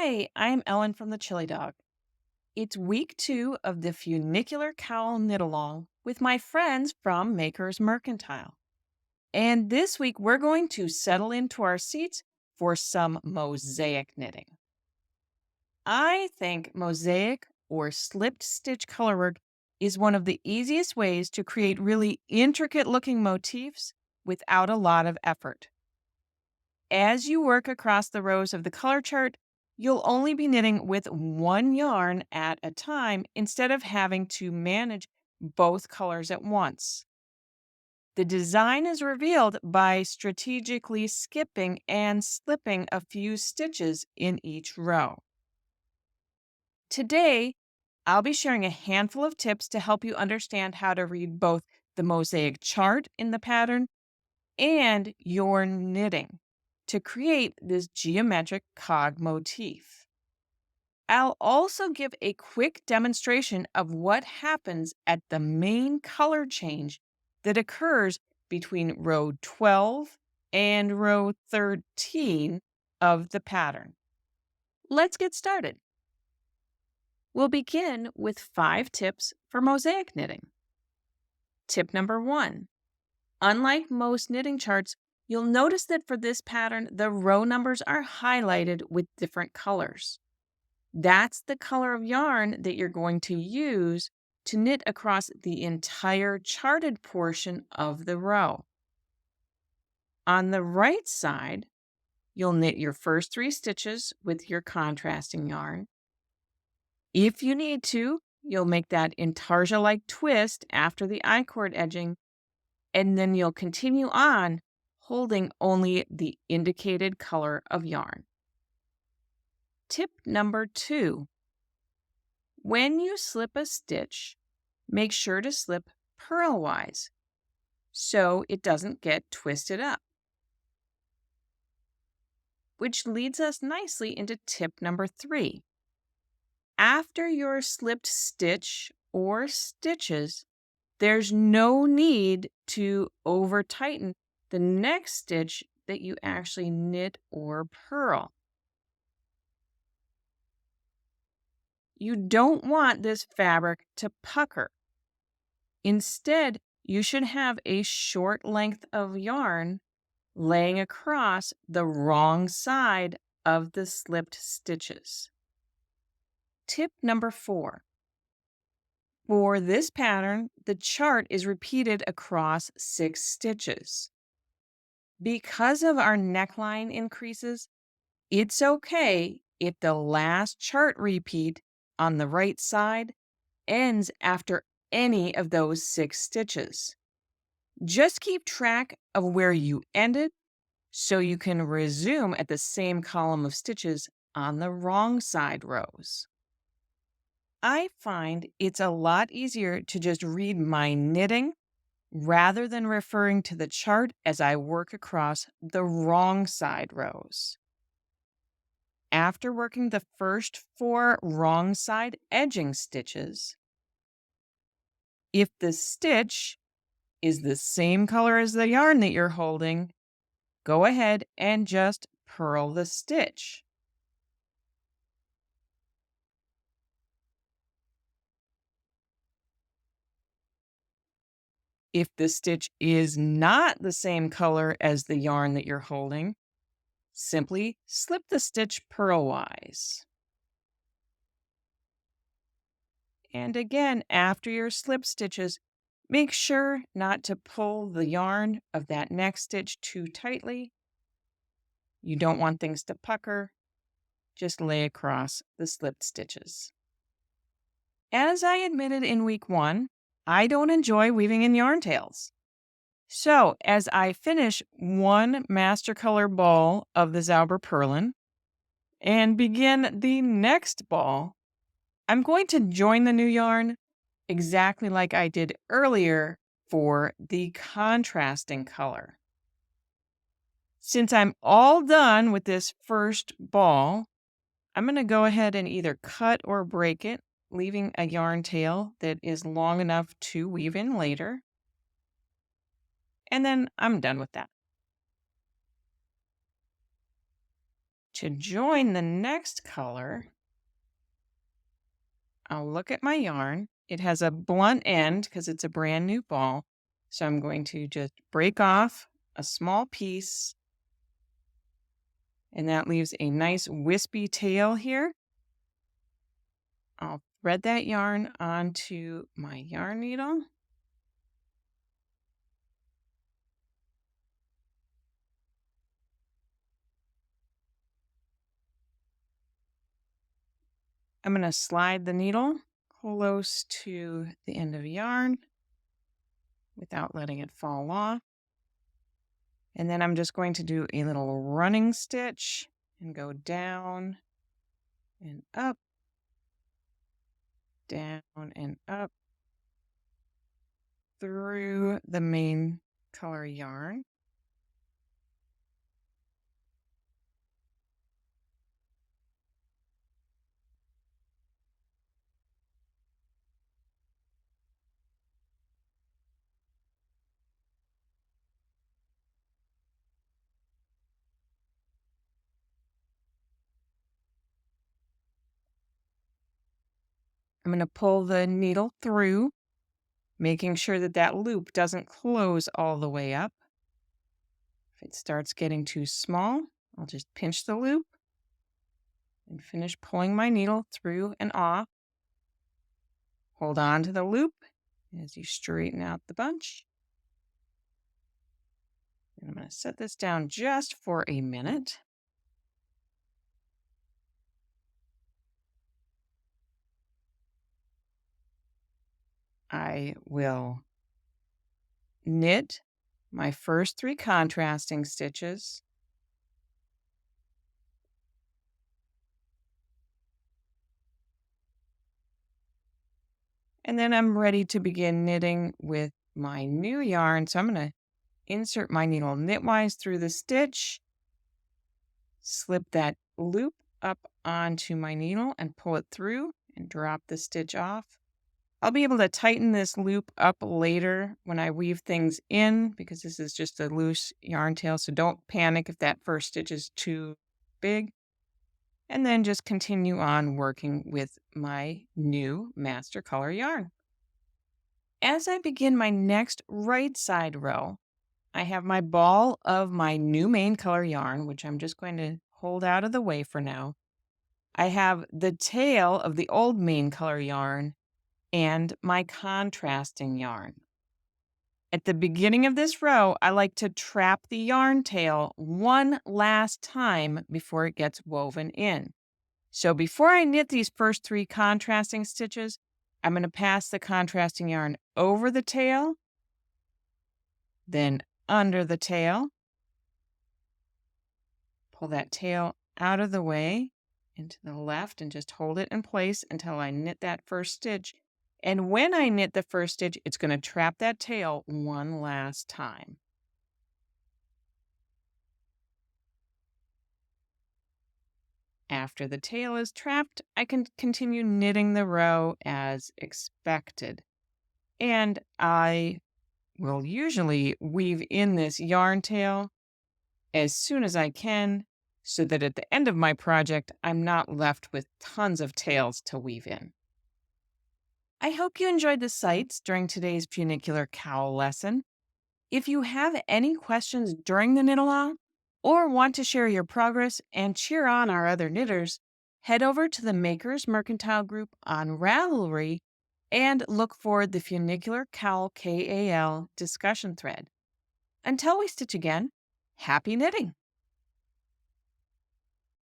Hi, I'm Ellen from the Chili Dog. It's week 2 of the Funicular Cowl knit along with my friends from Makers Mercantile. And this week we're going to settle into our seats for some mosaic knitting. I think mosaic or slipped stitch colorwork is one of the easiest ways to create really intricate looking motifs without a lot of effort. As you work across the rows of the color chart, you'll only be knitting with one yarn at a time instead of having to manage both colors at once. The design is revealed by strategically skipping and slipping a few stitches in each row. Today, I'll be sharing a handful of tips to help you understand how to read both the mosaic chart in the pattern and your knitting to create this geometric cog motif. I'll also give a quick demonstration of what happens at the main color change that occurs between row 12 and row 13 of the pattern. Let's get started. We'll begin with 5 tips for mosaic knitting. Tip number 1. Unlike most knitting charts, you'll notice that for this pattern, the row numbers are highlighted with different colors. That's the color of yarn that you're going to use to knit across the entire charted portion of the row. On the right side, you'll knit your first 3 stitches with your contrasting yarn. If you need to, you'll make that Intarsia-like twist after the I-cord edging, and then you'll continue on holding only the indicated color of yarn. Tip number 2. When you slip a stitch, make sure to slip purlwise so it doesn't get twisted up. Which leads us nicely into tip number 3. After your slipped stitch or stitches, there's no need to over tighten the next stitch that you actually knit or purl. You don't want this fabric to pucker. Instead, you should have a short length of yarn laying across the wrong side of the slipped stitches. Tip number 4. For this pattern, the chart is repeated across 6 stitches. Because of our neckline increases, it's okay if the last chart repeat on the right side ends after any of those 6 stitches. Just keep track of where you ended so you can resume at the same column of stitches on the wrong side rows. I find it's a lot easier to just read my knitting rather than referring to the chart as I work across the wrong side rows. After working the first 4 wrong side edging stitches, if the stitch is the same color as the yarn that you're holding, go ahead and just purl the stitch. If the stitch is not the same color as the yarn that you're holding, simply slip the stitch purlwise. And again, after your slip stitches, make sure not to pull the yarn of that next stitch too tightly. You don't want things to pucker. Just lay across the slipped stitches. As I admitted in week 1, I don't enjoy weaving in yarn tails. So as I finish one master color ball of the Zauberperlen and begin the next ball, I'm going to join the new yarn exactly like I did earlier for the contrasting color. Since I'm all done with this first ball, I'm going to go ahead and either cut or break it, leaving a yarn tail that is long enough to weave in later. And then I'm done with that. To join the next color, I'll look at my yarn. It has a blunt end because it's a brand new ball. So I'm going to just break off a small piece, and that leaves a nice wispy tail here. I'll thread that yarn onto my yarn needle. I'm going to slide the needle close to the end of yarn without letting it fall off. And then I'm just going to do a little running stitch and go down and up, down and up through the main color yarn. I'm going to pull the needle through, making sure that that loop doesn't close all the way up. If it starts getting too small, I'll just pinch the loop and finish pulling my needle through and off. Hold on to the loop as you straighten out the bunch. And I'm going to set this down just for a minute. I will knit my first 3 contrasting stitches. And then I'm ready to begin knitting with my new yarn. So I'm going to insert my needle knitwise through the stitch, slip that loop up onto my needle and pull it through and drop the stitch off. I'll be able to tighten this loop up later when I weave things in because this is just a loose yarn tail, so don't panic if that first stitch is too big. And then just continue on working with my new master color yarn. As I begin my next right side row, I have my ball of my new main color yarn, which I'm just going to hold out of the way for now. I have the tail of the old main color yarn and my contrasting yarn. At the beginning of this row, I like to trap the yarn tail one last time before it gets woven in. So before I knit these first 3 contrasting stitches, I'm going to pass the contrasting yarn over the tail, then under the tail, pull that tail out of the way into the left and just hold it in place until I knit that first stitch. And when I knit the first stitch, it's going to trap that tail one last time. After the tail is trapped, I can continue knitting the row as expected. And I will usually weave in this yarn tail as soon as I can so that at the end of my project, I'm not left with tons of tails to weave in. I hope you enjoyed the sights during today's Funicular Cowl lesson. If you have any questions during the knit-along or want to share your progress and cheer on our other knitters, head over to the Makers Mercantile group on Ravelry and look for the Funicular Cowl KAL discussion thread. Until we stitch again, happy knitting!